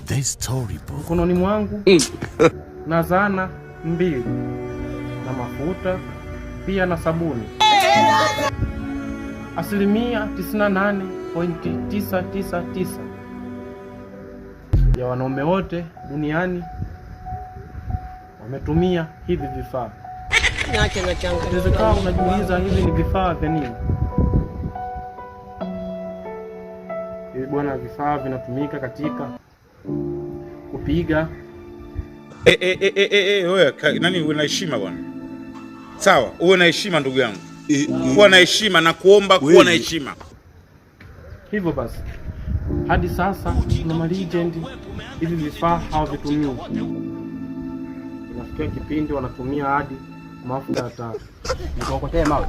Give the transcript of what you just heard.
The storybook. Mkononi mwangu na zana 2 na mafuta pia na sabuni. 98.999% ya wanaume wote duniani wametumia hivi vifaa. Inawezekana unajiuliza hivi ni vifaa vya nini? Hivi bwana, vifaa vinatumika katika kupiga. Wewe nani, uwe na heshima bwana. Sawa, uwe na heshima ndugu yangu. Kuwa na heshima na kuomba kuwa na heshima. Hivyo basi, hadi sasa tuna malegend hivi vifaa hawavitumii. Inafikia kipindi wanatumia hadi mafuta ya taa. Nikokotee mawe.